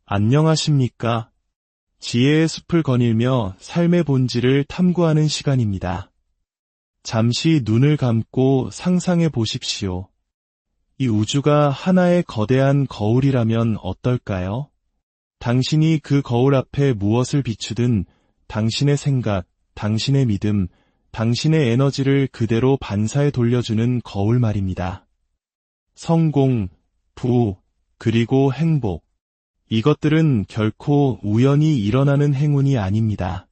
안녕하십니까? 지혜의 숲을 거닐며 삶의 본질을 탐구하는 시간입니다. 잠시 눈을 감고 상상해 보십시오. 이 우주가 하나의 거대한 거울이라면 어떨까요? 당신이 그 거울 앞에 무엇을 비추든 당신의 생각, 당신의 믿음, 당신의 에너지를 그대로 반사해 돌려주는 거울 말입니다. 성공, 부호, 그리고 행복. 이것들은 결코 우연히 일어나는 행운이 아닙니다.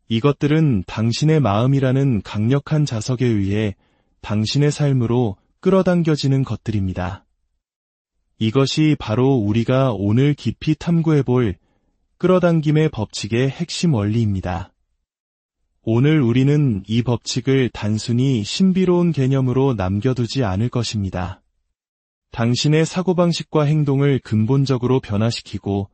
이것들은 당신의 마음이라는 강력한 자석에 의해 당신의 삶으로 끌어당겨지는 것들입니다. 이것이 바로 우리가 오늘 깊이 탐구해볼 끌어당김의 법칙의 핵심 원리입니다. 오늘 우리는 이 법칙을 단순히 신비로운 개념으로 남겨두지 않을 것입니다. 당신의 사고방식과 행동을 근본적으로 변화시키고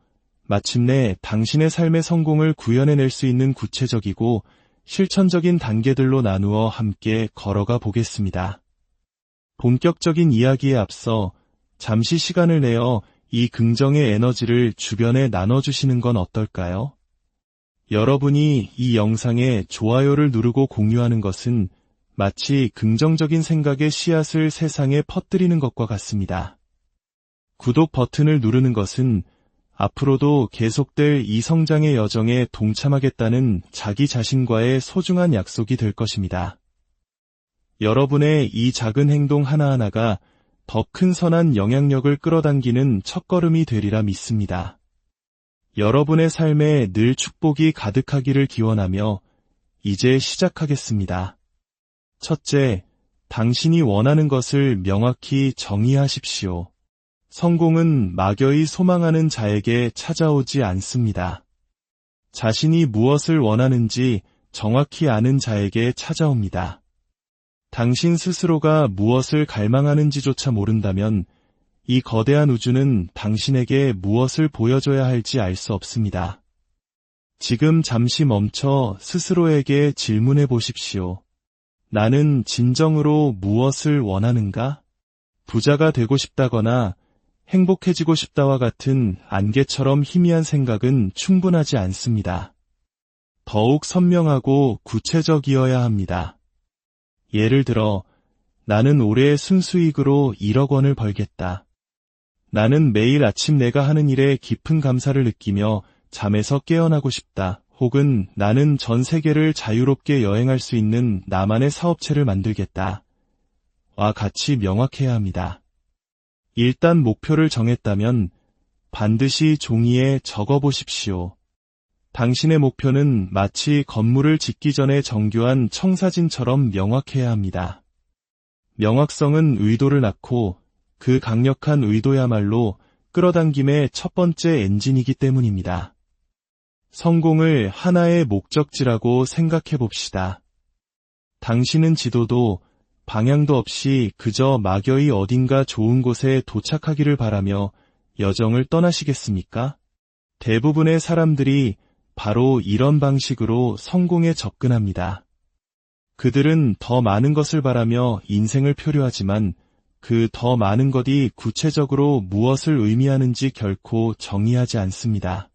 마침내 당신의 삶의 성공을 구현해낼 수 있는 구체적이고 실천적인 단계들로 나누어 함께 걸어가 보겠습니다. 본격적인 이야기에 앞서 잠시 시간을 내어 이 긍정의 에너지를 주변에 나눠주시는 건 어떨까요? 여러분이 이 영상에 좋아요를 누르고 공유하는 것은 마치 긍정적인 생각의 씨앗을 세상에 퍼뜨리는 것과 같습니다. 구독 버튼을 누르는 것은 앞으로도 계속될 이 성장의 여정에 동참하겠다는 자기 자신과의 소중한 약속이 될 것입니다. 여러분의 이 작은 행동 하나하나가 더 큰 선한 영향력을 끌어당기는 첫걸음이 되리라 믿습니다. 여러분의 삶에 늘 축복이 가득하기를 기원하며 이제 시작하겠습니다. 첫째, 당신이 원하는 것을 명확히 정의하십시오. 성공은 막연히 소망하는 자에게 찾아오지 않습니다. 자신이 무엇을 원하는지 정확히 아는 자에게 찾아옵니다. 당신 스스로가 무엇을 갈망하는지조차 모른다면 이 거대한 우주는 당신에게 무엇을 보여줘야 할지 알 수 없습니다. 지금 잠시 멈춰 스스로에게 질문해 보십시오. 나는 진정으로 무엇을 원하는가? 부자가 되고 싶다거나 행복해지고 싶다와 같은 안개처럼 희미한 생각은 충분하지 않습니다. 더욱 선명하고 구체적이어야 합니다. 예를 들어, 나는 올해 순수익으로 1억 원을 벌겠다. 나는 매일 아침 내가 하는 일에 깊은 감사를 느끼며 잠에서 깨어나고 싶다. 혹은 나는 전 세계를 자유롭게 여행할 수 있는 나만의 사업체를 만들겠다. 와 같이 명확해야 합니다. 일단 목표를 정했다면 반드시 종이에 적어보십시오. 당신의 목표는 마치 건물을 짓기 전에 정교한 청사진처럼 명확해야 합니다. 명확성은 의도를 낳고 그 강력한 의도야말로 끌어당김의 첫 번째 엔진이기 때문입니다. 성공을 하나의 목적지라고 생각해 봅시다. 당신은 지도도 방향도 없이 그저 막연히 어딘가 좋은 곳에 도착하기를 바라며 여정을 떠나시겠습니까? 대부분의 사람들이 바로 이런 방식으로 성공에 접근합니다. 그들은 더 많은 것을 바라며 인생을 표류하지만 그 더 많은 것이 구체적으로 무엇을 의미하는지 결코 정의하지 않습니다.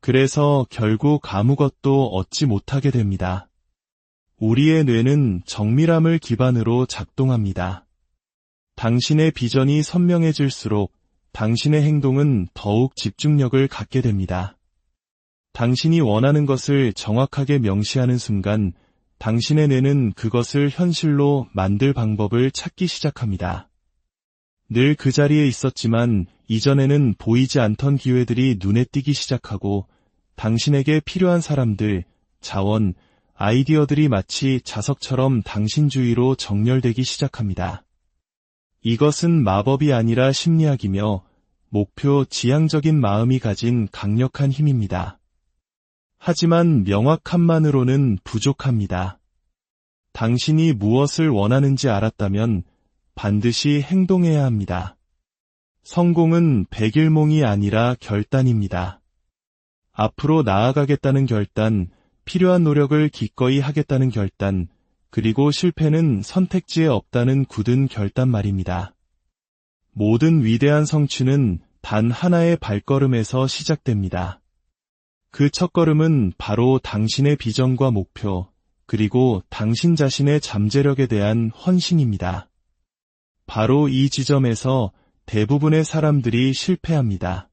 그래서 결국 아무것도 얻지 못하게 됩니다. 우리의 뇌는 정밀함을 기반으로 작동합니다. 당신의 비전이 선명해질수록 당신의 행동은 더욱 집중력을 갖게 됩니다. 당신이 원하는 것을 정확하게 명시하는 순간 당신의 뇌는 그것을 현실로 만들 방법을 찾기 시작합니다. 늘 그 자리에 있었지만 이전에는 보이지 않던 기회들이 눈에 띄기 시작하고 당신에게 필요한 사람들, 자원, 아이디어들이 마치 자석처럼 당신 주위로 정렬되기 시작합니다. 이것은 마법이 아니라 심리학이며 목표 지향적인 마음이 가진 강력한 힘입니다. 하지만 명확함만으로는 부족합니다. 당신이 무엇을 원하는지 알았다면 반드시 행동해야 합니다. 성공은 백일몽이 아니라 결단입니다. 앞으로 나아가겠다는 결단, 필요한 노력을 기꺼이 하겠다는 결단, 그리고 실패는 선택지에 없다는 굳은 결단 말입니다. 모든 위대한 성취는 단 하나의 발걸음에서 시작됩니다. 그 첫걸음은 바로 당신의 비전과 목표, 그리고 당신 자신의 잠재력에 대한 헌신입니다. 바로 이 지점에서 대부분의 사람들이 실패합니다.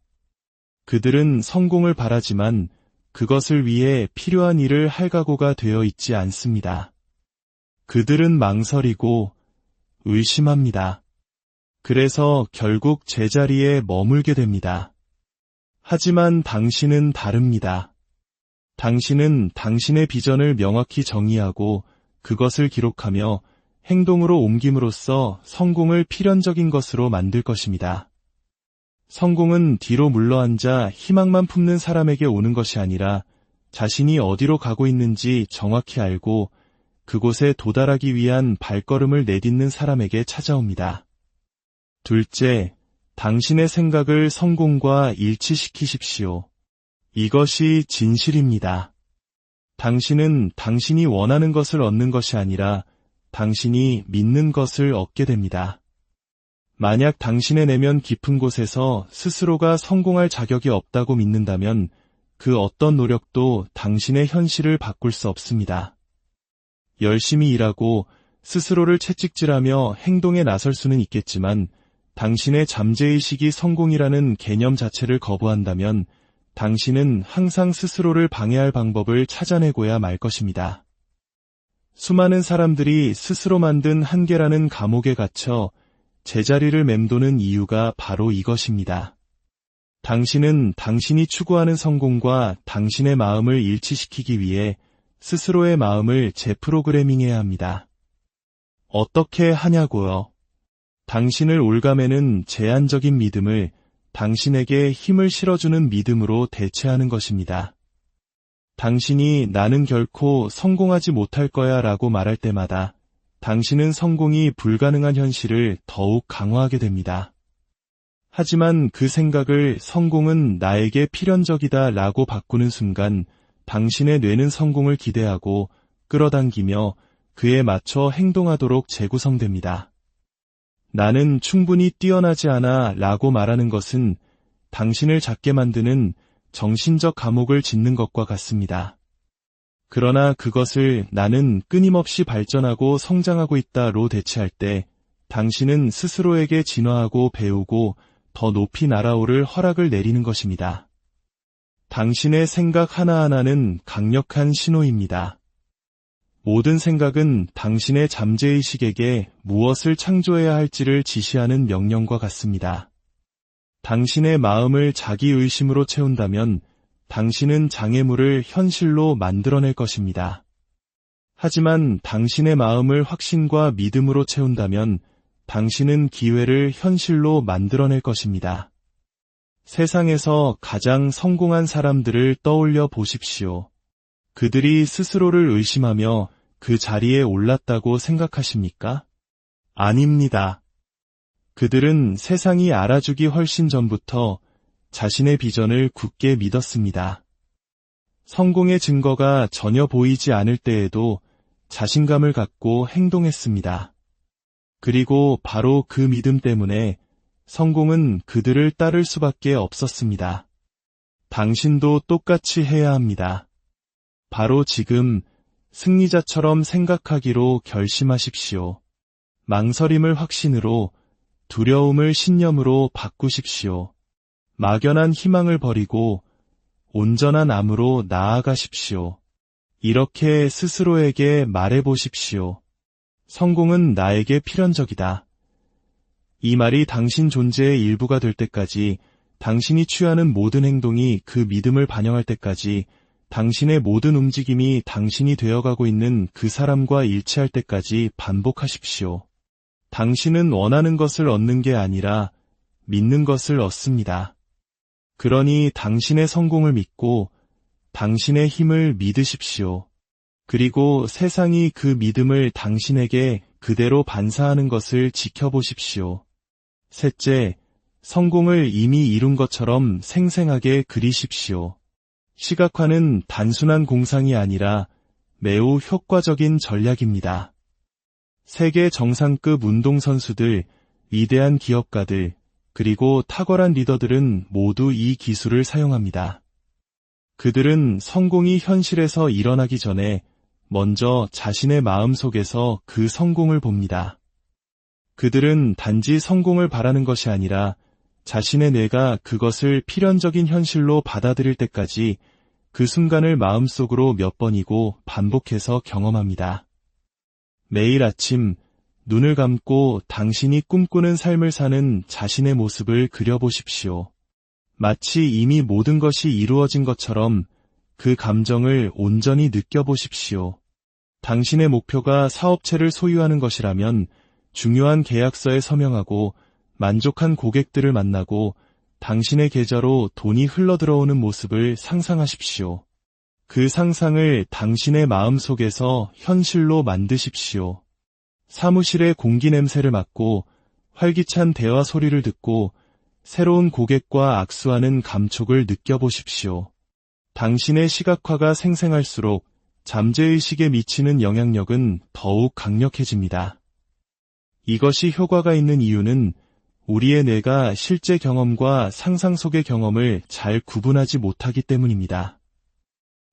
그들은 성공을 바라지만 그것을 위해 필요한 일을 할 각오가 되어 있지 않습니다. 그들은 망설이고 의심합니다. 그래서 결국 제자리에 머물게 됩니다. 하지만 당신은 다릅니다. 당신은 당신의 비전을 명확히 정의하고 그것을 기록하며 행동으로 옮김으로써 성공을 필연적인 것으로 만들 것입니다. 성공은 뒤로 물러앉아 희망만 품는 사람에게 오는 것이 아니라 자신이 어디로 가고 있는지 정확히 알고 그곳에 도달하기 위한 발걸음을 내딛는 사람에게 찾아옵니다. 둘째, 당신의 생각을 성공과 일치시키십시오. 이것이 진실입니다. 당신은 당신이 원하는 것을 얻는 것이 아니라 당신이 믿는 것을 얻게 됩니다. 만약 당신의 내면 깊은 곳에서 스스로가 성공할 자격이 없다고 믿는다면 그 어떤 노력도 당신의 현실을 바꿀 수 없습니다. 열심히 일하고 스스로를 채찍질하며 행동에 나설 수는 있겠지만 당신의 잠재의식이 성공이라는 개념 자체를 거부한다면 당신은 항상 스스로를 방해할 방법을 찾아내고야 말 것입니다. 수많은 사람들이 스스로 만든 한계라는 감옥에 갇혀 제자리를 맴도는 이유가 바로 이것입니다. 당신은 당신이 추구하는 성공과 당신의 마음을 일치시키기 위해 스스로의 마음을 재프로그래밍해야 합니다. 어떻게 하냐고요? 당신을 올가매는 제한적인 믿음을 당신에게 힘을 실어주는 믿음으로 대체하는 것입니다. 당신이 나는 결코 성공하지 못할 거야 라고 말할 때마다 당신은 성공이 불가능한 현실을 더욱 강화하게 됩니다. 하지만 그 생각을 성공은 나에게 필연적이다 라고 바꾸는 순간 당신의 뇌는 성공을 기대하고 끌어당기며 그에 맞춰 행동하도록 재구성됩니다. 나는 충분히 뛰어나지 않아 라고 말하는 것은 당신을 작게 만드는 정신적 감옥을 짓는 것과 같습니다. 그러나 그것을 나는 끊임없이 발전하고 성장하고 있다로 대체할 때 당신은 스스로에게 진화하고 배우고 더 높이 날아오를 허락을 내리는 것입니다. 당신의 생각 하나하나는 강력한 신호입니다. 모든 생각은 당신의 잠재의식에게 무엇을 창조해야 할지를 지시하는 명령과 같습니다. 당신의 마음을 자기 의심으로 채운다면 당신은 장애물을 현실로 만들어낼 것입니다. 하지만 당신의 마음을 확신과 믿음으로 채운다면 당신은 기회를 현실로 만들어낼 것입니다. 세상에서 가장 성공한 사람들을 떠올려 보십시오. 그들이 스스로를 의심하며 그 자리에 올랐다고 생각하십니까? 아닙니다. 그들은 세상이 알아주기 훨씬 전부터 자신의 비전을 굳게 믿었습니다. 성공의 증거가 전혀 보이지 않을 때에도 자신감을 갖고 행동했습니다. 그리고 바로 그 믿음 때문에 성공은 그들을 따를 수밖에 없었습니다. 당신도 똑같이 해야 합니다. 바로 지금 승리자처럼 생각하기로 결심하십시오. 망설임을 확신으로, 두려움을 신념으로 바꾸십시오. 막연한 희망을 버리고 온전한 암으로 나아가십시오. 이렇게 스스로에게 말해보십시오. 성공은 나에게 필연적이다. 이 말이 당신 존재의 일부가 될 때까지, 당신이 취하는 모든 행동이 그 믿음을 반영할 때까지, 당신의 모든 움직임이 당신이 되어가고 있는 그 사람과 일치할 때까지 반복하십시오. 당신은 원하는 것을 얻는 게 아니라 믿는 것을 얻습니다. 그러니 당신의 성공을 믿고 당신의 힘을 믿으십시오. 그리고 세상이 그 믿음을 당신에게 그대로 반사하는 것을 지켜보십시오. 셋째, 성공을 이미 이룬 것처럼 생생하게 그리십시오. 시각화는 단순한 공상이 아니라 매우 효과적인 전략입니다. 세계 정상급 운동선수들, 위대한 기업가들, 그리고 탁월한 리더들은 모두 이 기술을 사용합니다. 그들은 성공이 현실에서 일어나기 전에 먼저 자신의 마음 속에서 그 성공을 봅니다. 그들은 단지 성공을 바라는 것이 아니라 자신의 뇌가 그것을 필연적인 현실로 받아들일 때까지 그 순간을 마음속으로 몇 번이고 반복해서 경험합니다. 매일 아침 눈을 감고 당신이 꿈꾸는 삶을 사는 자신의 모습을 그려보십시오. 마치 이미 모든 것이 이루어진 것처럼 그 감정을 온전히 느껴보십시오. 당신의 목표가 사업체를 소유하는 것이라면 중요한 계약서에 서명하고 만족한 고객들을 만나고 당신의 계좌로 돈이 흘러들어오는 모습을 상상하십시오. 그 상상을 당신의 마음속에서 현실로 만드십시오. 사무실의 공기 냄새를 맡고 활기찬 대화 소리를 듣고 새로운 고객과 악수하는 감촉을 느껴보십시오. 당신의 시각화가 생생할수록 잠재의식에 미치는 영향력은 더욱 강력해집니다. 이것이 효과가 있는 이유는 우리의 뇌가 실제 경험과 상상 속의 경험을 잘 구분하지 못하기 때문입니다.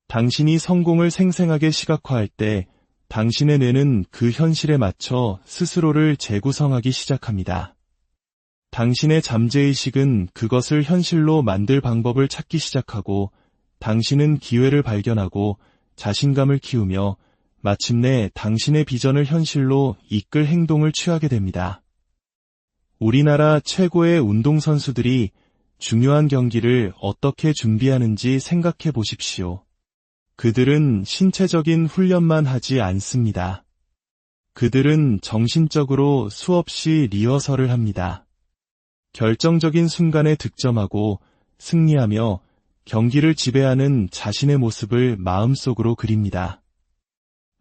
당신이 성공을 생생하게 시각화할 때 당신의 뇌는 그 현실에 맞춰 스스로를 재구성하기 시작합니다. 당신의 잠재의식은 그것을 현실로 만들 방법을 찾기 시작하고 당신은 기회를 발견하고 자신감을 키우며 마침내 당신의 비전을 현실로 이끌 행동을 취하게 됩니다. 우리나라 최고의 운동선수들이 중요한 경기를 어떻게 준비하는지 생각해 보십시오. 그들은 신체적인 훈련만 하지 않습니다. 그들은 정신적으로 수없이 리허설을 합니다. 결정적인 순간에 득점하고 승리하며 경기를 지배하는 자신의 모습을 마음속으로 그립니다.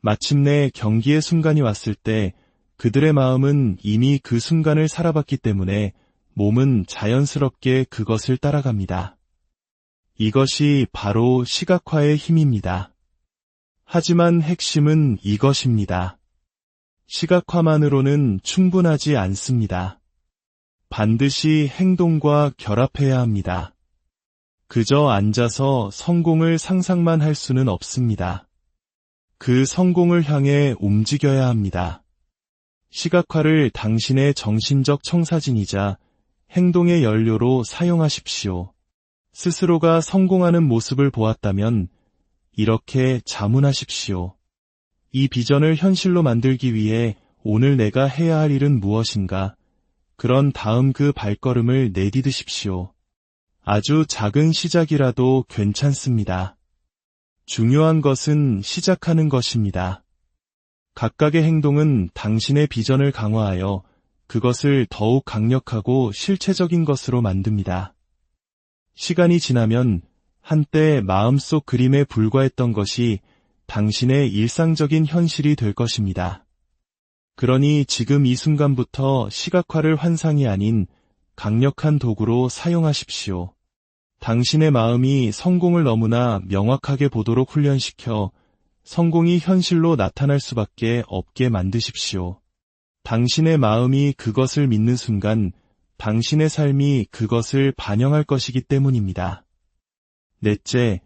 마침내 경기의 순간이 왔을 때 그들의 마음은 이미 그 순간을 살아봤기 때문에 몸은 자연스럽게 그것을 따라갑니다. 이것이 바로 시각화의 힘입니다. 하지만 핵심은 이것입니다. 시각화만으로는 충분하지 않습니다. 반드시 행동과 결합해야 합니다. 그저 앉아서 성공을 상상만 할 수는 없습니다. 그 성공을 향해 움직여야 합니다. 시각화를 당신의 정신적 청사진이자 행동의 연료로 사용하십시오. 스스로가 성공하는 모습을 보았다면 이렇게 자문하십시오. 이 비전을 현실로 만들기 위해 오늘 내가 해야 할 일은 무엇인가? 그런 다음 그 발걸음을 내디디십시오. 아주 작은 시작이라도 괜찮습니다. 중요한 것은 시작하는 것입니다. 각각의 행동은 당신의 비전을 강화하여 그것을 더욱 강력하고 실체적인 것으로 만듭니다. 시간이 지나면 한때 마음속 그림에 불과했던 것이 당신의 일상적인 현실이 될 것입니다. 그러니 지금 이 순간부터 시각화를 환상이 아닌 강력한 도구로 사용하십시오. 당신의 마음이 성공을 너무나 명확하게 보도록 훈련시켜 성공이 현실로 나타날 수밖에 없게 만드십시오. 당신의 마음이 그것을 믿는 순간 당신의 삶이 그것을 반영할 것이기 때문입니다. 넷째,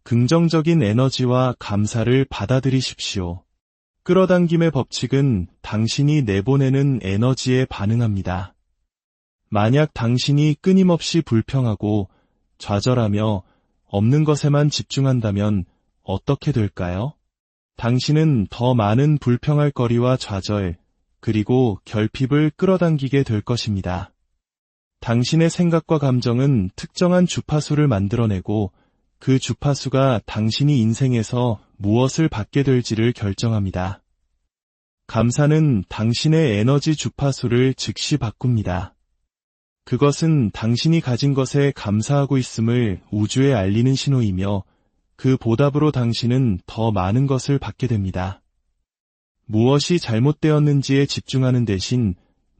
긍정적인 에너지와 감사를 받아들이십시오. 끌어당김의 법칙은 당신이 내보내는 에너지에 반응합니다. 만약 당신이 끊임없이 불평하고 좌절하며 없는 것에만 집중한다면 어떻게 될까요? 당신은 더 많은 불평할 거리와 좌절, 그리고 결핍을 끌어당기게 될 것입니다. 당신의 생각과 감정은 특정한 주파수를 만들어내고 그 주파수가 당신이 인생에서 무엇을 받게 될지를 결정합니다. 감사는 당신의 에너지 주파수를 즉시 바꿉니다. 그것은 당신이 가진 것에 감사하고 있음을 우주에 알리는 신호이며 그 보답으로 당신은 더 많은 것을 받게 됩니다. 무엇이 잘못되었는지에 집중하는 대신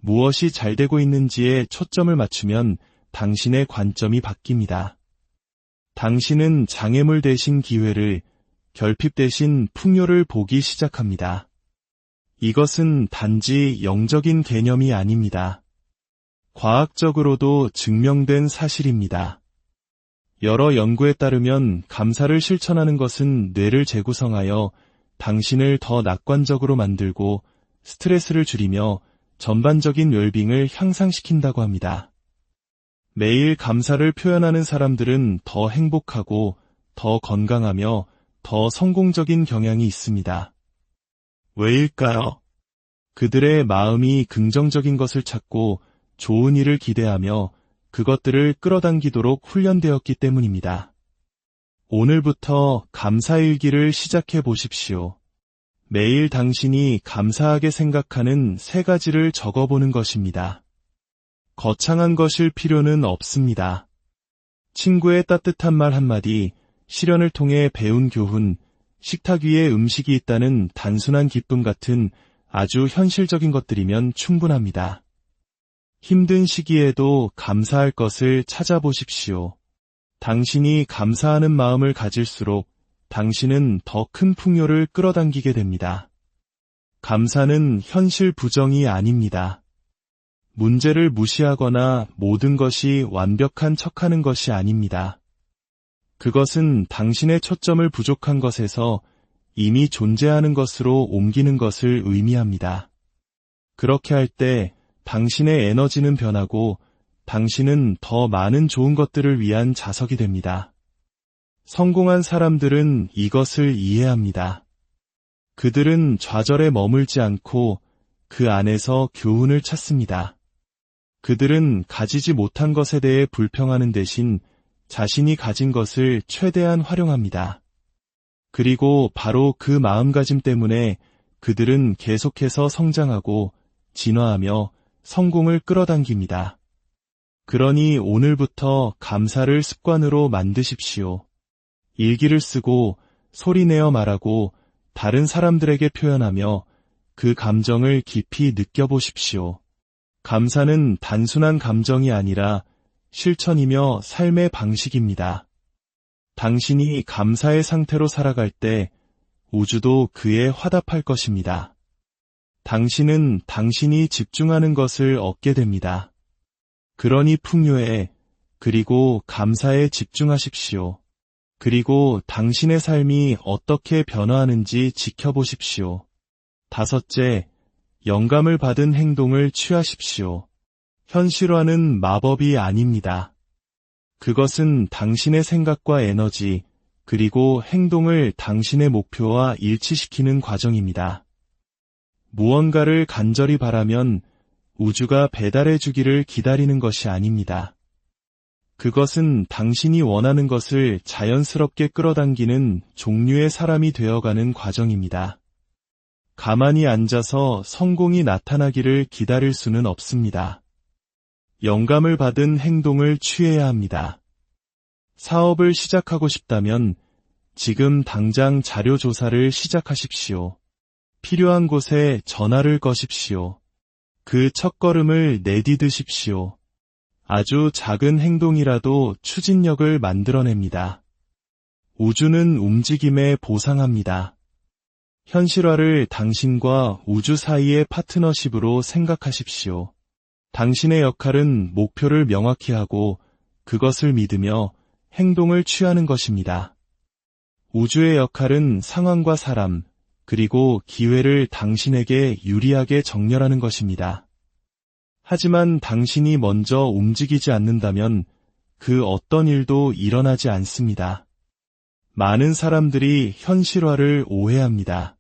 무엇이 잘 되고 있는지에 초점을 맞추면 당신의 관점이 바뀝니다. 당신은 장애물 대신 기회를, 결핍 대신 풍요를 보기 시작합니다. 이것은 단지 영적인 개념이 아닙니다. 과학적으로도 증명된 사실입니다. 여러 연구에 따르면 감사를 실천하는 것은 뇌를 재구성하여 당신을 더 낙관적으로 만들고 스트레스를 줄이며 전반적인 웰빙을 향상시킨다고 합니다. 매일 감사를 표현하는 사람들은 더 행복하고 더 건강하며 더 성공적인 경향이 있습니다. 왜일까요? 그들의 마음이 긍정적인 것을 찾고 좋은 일을 기대하며 그것들을 끌어당기도록 훈련되었기 때문입니다. 오늘부터 감사일기를 시작해 보십시오. 매일 당신이 감사하게 생각하는 3가지를 적어보는 것입니다. 거창한 것일 필요는 없습니다. 친구의 따뜻한 말 한마디, 시련을 통해 배운 교훈, 식탁 위에 음식이 있다는 단순한 기쁨 같은 아주 현실적인 것들이면 충분합니다. 힘든 시기에도 감사할 것을 찾아보십시오. 당신이 감사하는 마음을 가질수록 당신은 더 큰 풍요를 끌어당기게 됩니다. 감사는 현실 부정이 아닙니다. 문제를 무시하거나 모든 것이 완벽한 척하는 것이 아닙니다. 그것은 당신의 초점을 부족한 것에서 이미 존재하는 것으로 옮기는 것을 의미합니다. 그렇게 할 때 당신의 에너지는 변하고 당신은 더 많은 좋은 것들을 위한 자석이 됩니다. 성공한 사람들은 이것을 이해합니다. 그들은 좌절에 머물지 않고 그 안에서 교훈을 찾습니다. 그들은 가지지 못한 것에 대해 불평하는 대신 자신이 가진 것을 최대한 활용합니다. 그리고 바로 그 마음가짐 때문에 그들은 계속해서 성장하고 진화하며 성공을 끌어당깁니다. 그러니 오늘부터 감사를 습관으로 만드십시오. 일기를 쓰고 소리내어 말하고 다른 사람들에게 표현하며 그 감정을 깊이 느껴보십시오. 감사는 단순한 감정이 아니라 실천이며 삶의 방식입니다. 당신이 감사의 상태로 살아갈 때 우주도 그에 화답할 것입니다. 당신은 당신이 집중하는 것을 얻게 됩니다. 그러니 풍요에 그리고 감사에 집중하십시오. 그리고 당신의 삶이 어떻게 변화하는지 지켜보십시오. 5째, 영감을 받은 행동을 취하십시오. 현실화는 마법이 아닙니다. 그것은 당신의 생각과 에너지, 그리고 행동을 당신의 목표와 일치시키는 과정입니다. 무언가를 간절히 바라면 우주가 배달해 주기를 기다리는 것이 아닙니다. 그것은 당신이 원하는 것을 자연스럽게 끌어당기는 종류의 사람이 되어가는 과정입니다. 가만히 앉아서 성공이 나타나기를 기다릴 수는 없습니다. 영감을 받은 행동을 취해야 합니다. 사업을 시작하고 싶다면 지금 당장 자료 조사를 시작하십시오. 필요한 곳에 전화를 거십시오. 그 첫걸음을 내디드십시오. 아주 작은 행동이라도 추진력을 만들어냅니다. 우주는 움직임에 보상합니다. 현실화를 당신과 우주 사이의 파트너십으로 생각하십시오. 당신의 역할은 목표를 명확히 하고 그것을 믿으며 행동을 취하는 것입니다. 우주의 역할은 상황과 사람, 그리고 기회를 당신에게 유리하게 정렬하는 것입니다. 하지만 당신이 먼저 움직이지 않는다면 그 어떤 일도 일어나지 않습니다. 많은 사람들이 현실화를 오해합니다.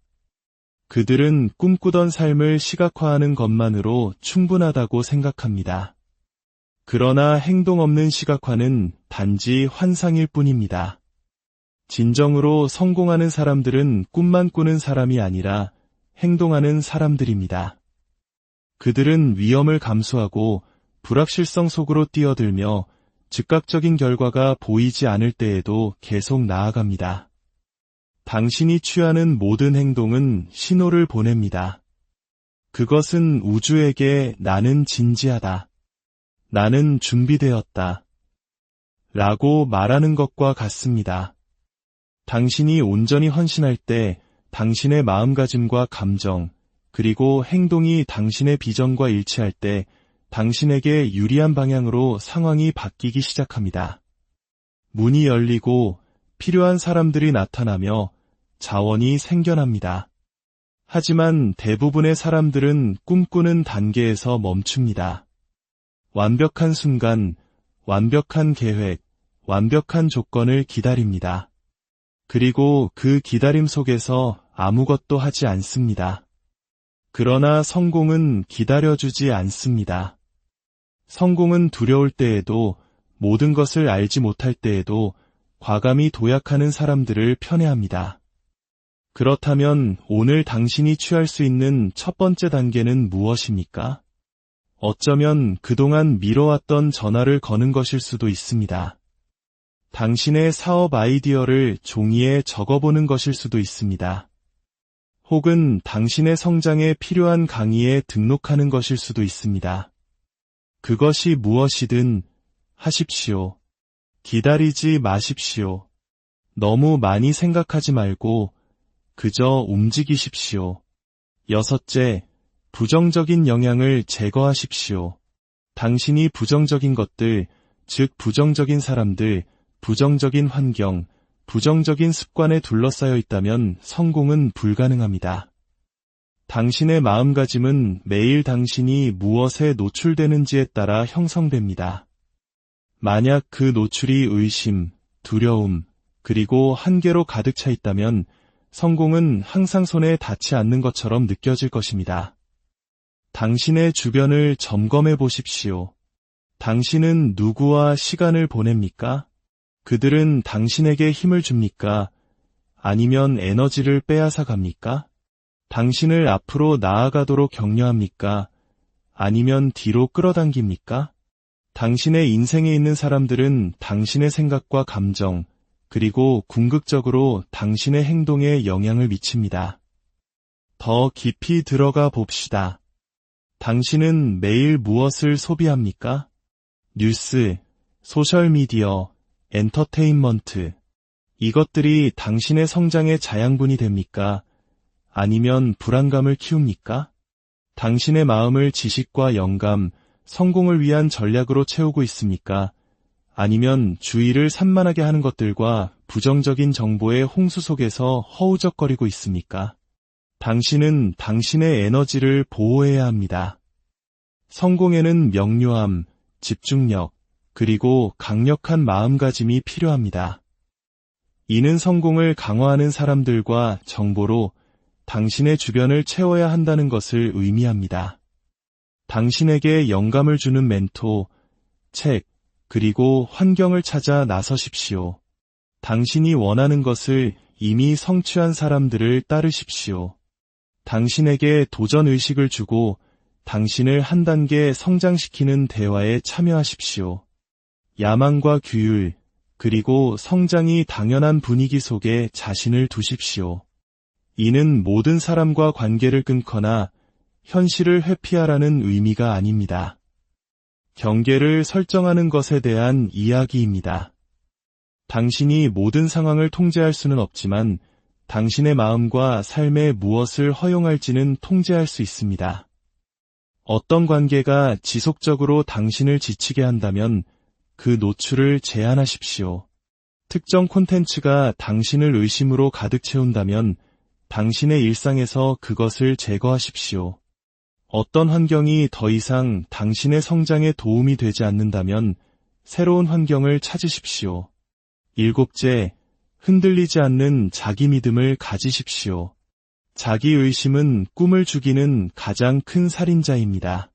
그들은 꿈꾸던 삶을 시각화하는 것만으로 충분하다고 생각합니다. 그러나 행동 없는 시각화는 단지 환상일 뿐입니다. 진정으로 성공하는 사람들은 꿈만 꾸는 사람이 아니라 행동하는 사람들입니다. 그들은 위험을 감수하고 불확실성 속으로 뛰어들며 즉각적인 결과가 보이지 않을 때에도 계속 나아갑니다. 당신이 취하는 모든 행동은 신호를 보냅니다. 그것은 우주에게 나는 진지하다. 나는 준비되었다. 라고 말하는 것과 같습니다. 당신이 온전히 헌신할 때 당신의 마음가짐과 감정, 그리고 행동이 당신의 비전과 일치할 때 당신에게 유리한 방향으로 상황이 바뀌기 시작합니다. 문이 열리고 필요한 사람들이 나타나며 자원이 생겨납니다. 하지만 대부분의 사람들은 꿈꾸는 단계에서 멈춥니다. 완벽한 순간, 완벽한 계획, 완벽한 조건을 기다립니다. 그리고 그 기다림 속에서 아무것도 하지 않습니다. 그러나 성공은 기다려주지 않습니다. 성공은 두려울 때에도, 모든 것을 알지 못할 때에도 과감히 도약하는 사람들을 편애합니다. 그렇다면 오늘 당신이 취할 수 있는 첫 번째 단계는 무엇입니까? 어쩌면 그동안 미뤄왔던 전화를 거는 것일 수도 있습니다. 당신의 사업 아이디어를 종이에 적어보는 것일 수도 있습니다. 혹은 당신의 성장에 필요한 강의에 등록하는 것일 수도 있습니다. 그것이 무엇이든 하십시오. 기다리지 마십시오. 너무 많이 생각하지 말고 그저 움직이십시오. 6째, 부정적인 영향을 제거하십시오. 당신이 부정적인 것들, 즉 부정적인 사람들, 부정적인 환경, 부정적인 습관에 둘러싸여 있다면 성공은 불가능합니다. 당신의 마음가짐은 매일 당신이 무엇에 노출되는지에 따라 형성됩니다. 만약 그 노출이 의심, 두려움, 그리고 한계로 가득 차 있다면 성공은 항상 손에 닿지 않는 것처럼 느껴질 것입니다. 당신의 주변을 점검해 보십시오. 당신은 누구와 시간을 보냅니까? 그들은 당신에게 힘을 줍니까? 아니면 에너지를 빼앗아 갑니까? 당신을 앞으로 나아가도록 격려합니까? 아니면 뒤로 끌어당깁니까? 당신의 인생에 있는 사람들은 당신의 생각과 감정, 그리고 궁극적으로 당신의 행동에 영향을 미칩니다. 더 깊이 들어가 봅시다. 당신은 매일 무엇을 소비합니까? 뉴스, 소셜미디어, 엔터테인먼트. 이것들이 당신의 성장의 자양분이 됩니까? 아니면 불안감을 키웁니까? 당신의 마음을 지식과 영감, 성공을 위한 전략으로 채우고 있습니까? 아니면 주의를 산만하게 하는 것들과 부정적인 정보의 홍수 속에서 허우적거리고 있습니까? 당신은 당신의 에너지를 보호해야 합니다. 성공에는 명료함, 집중력, 그리고 강력한 마음가짐이 필요합니다. 이는 성공을 강화하는 사람들과 정보로 당신의 주변을 채워야 한다는 것을 의미합니다. 당신에게 영감을 주는 멘토, 책, 그리고 환경을 찾아 나서십시오. 당신이 원하는 것을 이미 성취한 사람들을 따르십시오. 당신에게 도전 의식을 주고 당신을 한 단계 성장시키는 대화에 참여하십시오. 야망과 규율, 그리고 성장이 당연한 분위기 속에 자신을 두십시오. 이는 모든 사람과 관계를 끊거나 현실을 회피하라는 의미가 아닙니다. 경계를 설정하는 것에 대한 이야기입니다. 당신이 모든 상황을 통제할 수는 없지만 당신의 마음과 삶에 무엇을 허용할지는 통제할 수 있습니다. 어떤 관계가 지속적으로 당신을 지치게 한다면 그 노출을 제한하십시오. 특정 콘텐츠가 당신을 의심으로 가득 채운다면 당신의 일상에서 그것을 제거하십시오. 어떤 환경이 더 이상 당신의 성장에 도움이 되지 않는다면 새로운 환경을 찾으십시오. 7째, 흔들리지 않는 자기 믿음을 가지십시오. 자기 의심은 꿈을 죽이는 가장 큰 살인자입니다.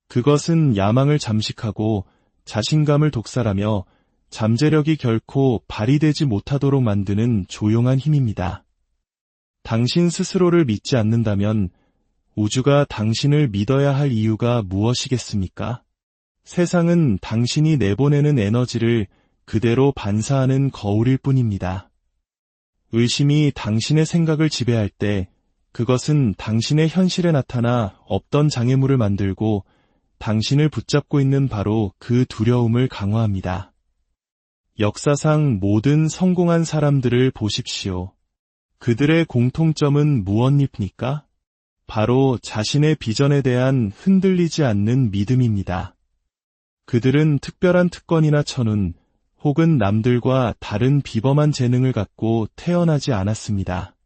그것은 야망을 잠식하고 자신감을 독살하며 잠재력이 결코 발휘되지 못하도록 만드는 조용한 힘입니다. 당신 스스로를 믿지 않는다면 우주가 당신을 믿어야 할 이유가 무엇이겠습니까? 세상은 당신이 내보내는 에너지를 그대로 반사하는 거울일 뿐입니다. 의심이 당신의 생각을 지배할 때 그것은 당신의 현실에 나타나 없던 장애물을 만들고 당신을 붙잡고 있는 바로 그 두려움을 강화합니다. 역사상 모든 성공한 사람들을 보십시오. 그들의 공통점은 무엇입니까? 바로 자신의 비전에 대한 흔들리지 않는 믿음입니다. 그들은 특별한 특권이나 천운, 혹은 남들과 다른 비범한 재능을 갖고 태어나지 않았습니다.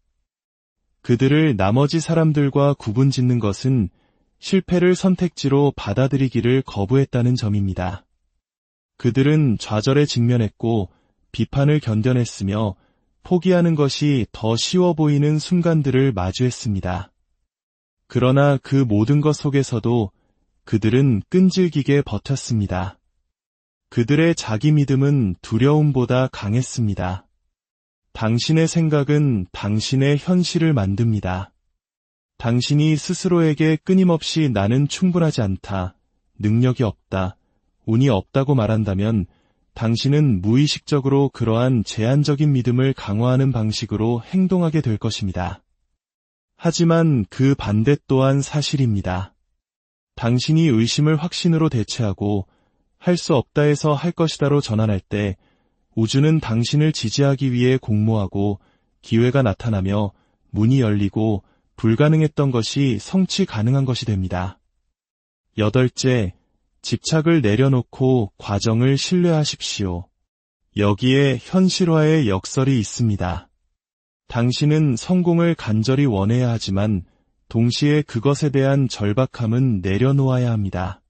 그들을 나머지 사람들과 구분짓는 것은 실패를 선택지로 받아들이기를 거부했다는 점입니다. 그들은 좌절에 직면했고 비판을 견뎌냈으며 포기하는 것이 더 쉬워 보이는 순간들을 마주했습니다. 그러나 그 모든 것 속에서도 그들은 끈질기게 버텼습니다. 그들의 자기 믿음은 두려움보다 강했습니다. 당신의 생각은 당신의 현실을 만듭니다. 당신이 스스로에게 끊임없이 나는 충분하지 않다, 능력이 없다, 운이 없다고 말한다면 당신은 무의식적으로 그러한 제한적인 믿음을 강화하는 방식으로 행동하게 될 것입니다. 하지만 그 반대 또한 사실입니다. 당신이 의심을 확신으로 대체하고 할 수 없다에서 할 것이다로 전환할 때 우주는 당신을 지지하기 위해 공모하고 기회가 나타나며 문이 열리고 불가능했던 것이 성취 가능한 것이 됩니다. 8째, 집착을 내려놓고 과정을 신뢰하십시오. 여기에 현실화의 역설이 있습니다. 당신은 성공을 간절히 원해야 하지만 동시에 그것에 대한 절박함은 내려놓아야 합니다.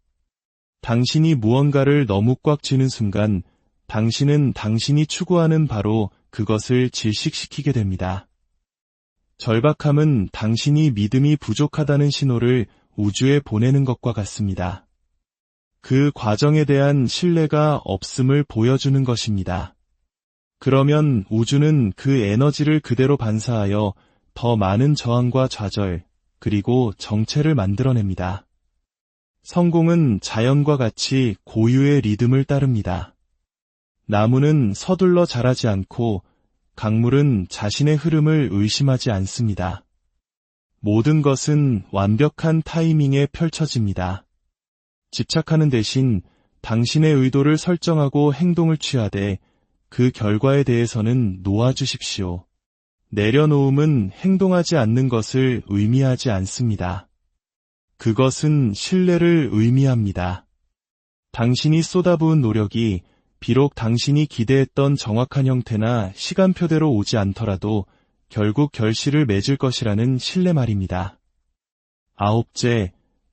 당신이 무언가를 너무 꽉 쥐는 순간 당신은 당신이 추구하는 바로 그것을 질식시키게 됩니다. 절박함은 당신이 믿음이 부족하다는 신호를 우주에 보내는 것과 같습니다. 그 과정에 대한 신뢰가 없음을 보여주는 것입니다. 그러면 우주는 그 에너지를 그대로 반사하여 더 많은 저항과 좌절, 그리고 정체를 만들어냅니다. 성공은 자연과 같이 고유의 리듬을 따릅니다. 나무는 서둘러 자라지 않고 강물은 자신의 흐름을 의심하지 않습니다. 모든 것은 완벽한 타이밍에 펼쳐집니다. 집착하는 대신 당신의 의도를 설정하고 행동을 취하되 그 결과에 대해서는 놓아주십시오. 내려놓음은 행동하지 않는 것을 의미하지 않습니다. 그것은 신뢰를 의미합니다. 당신이 쏟아부은 노력이 비록 당신이 기대했던 정확한 형태나 시간표대로 오지 않더라도 결국 결실을 맺을 것이라는 신뢰 말입니다. 9째,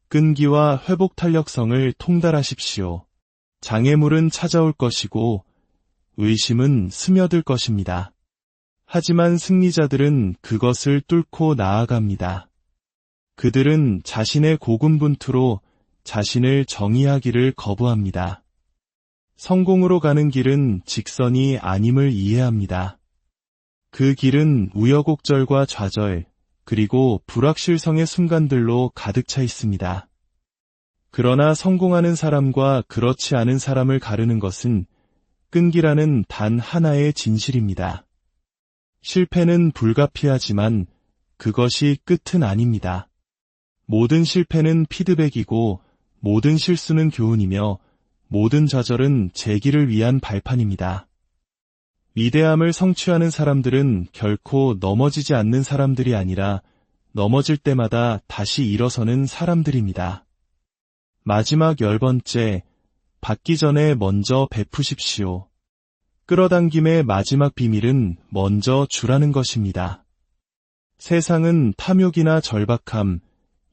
끈기와 회복 탄력성을 통달하십시오. 장애물은 찾아올 것이고 의심은 스며들 것입니다. 하지만 승리자들은 그것을 뚫고 나아갑니다. 그들은 자신의 고군분투로 자신을 정의하기를 거부합니다. 성공으로 가는 길은 직선이 아님을 이해합니다. 그 길은 우여곡절과 좌절, 그리고 불확실성의 순간들로 가득 차 있습니다. 그러나 성공하는 사람과 그렇지 않은 사람을 가르는 것은 끈기라는 단 하나의 진실입니다. 실패는 불가피하지만 그것이 끝은 아닙니다. 모든 실패는 피드백이고 모든 실수는 교훈이며 모든 좌절은 재기를 위한 발판입니다. 위대함을 성취하는 사람들은 결코 넘어지지 않는 사람들이 아니라 넘어질 때마다 다시 일어서는 사람들입니다. 마지막 10번째, 받기 전에 먼저 베푸십시오. 끌어당김의 마지막 비밀은 먼저 주라는 것입니다. 세상은 탐욕이나 절박함,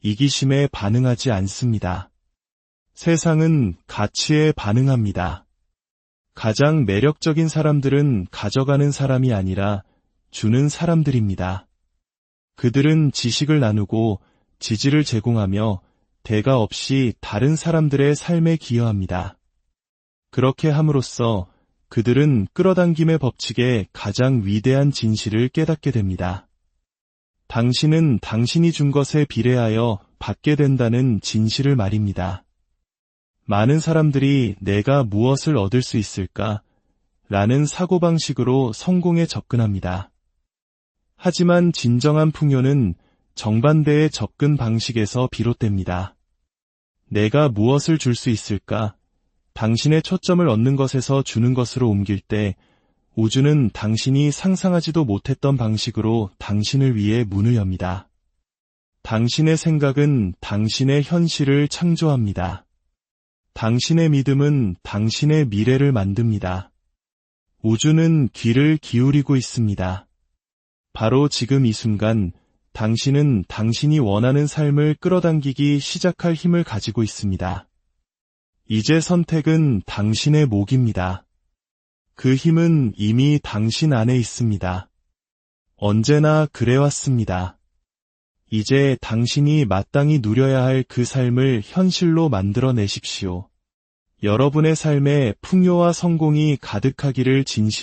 이기심에 반응하지 않습니다. 세상은 가치에 반응합니다. 가장 매력적인 사람들은 가져가는 사람이 아니라 주는 사람들입니다. 그들은 지식을 나누고 지지를 제공하며 대가 없이 다른 사람들의 삶에 기여합니다. 그렇게 함으로써 그들은 끌어당김의 법칙의 가장 위대한 진실을 깨닫게 됩니다. 당신은 당신이 준 것에 비례하여 받게 된다는 진실을 말입니다. 많은 사람들이 내가 무엇을 얻을 수 있을까? 라는 사고방식으로 성공에 접근합니다. 하지만 진정한 풍요는 정반대의 접근 방식에서 비롯됩니다. 내가 무엇을 줄 수 있을까? 당신의 초점을 얻는 것에서 주는 것으로 옮길 때 우주는 당신이 상상하지도 못했던 방식으로 당신을 위해 문을 엽니다. 당신의 생각은 당신의 현실을 창조합니다. 당신의 믿음은 당신의 미래를 만듭니다. 우주는 귀를 기울이고 있습니다. 바로 지금 이 순간 당신은 당신이 원하는 삶을 끌어당기기 시작할 힘을 가지고 있습니다. 이제 선택은 당신의 몫입니다. 그 힘은 이미 당신 안에 있습니다. 언제나 그래왔습니다. 이제 당신이 마땅히 누려야 할 그 삶을 현실로 만들어내십시오. 여러분의 삶에 풍요와 성공이 가득하기를 진심으로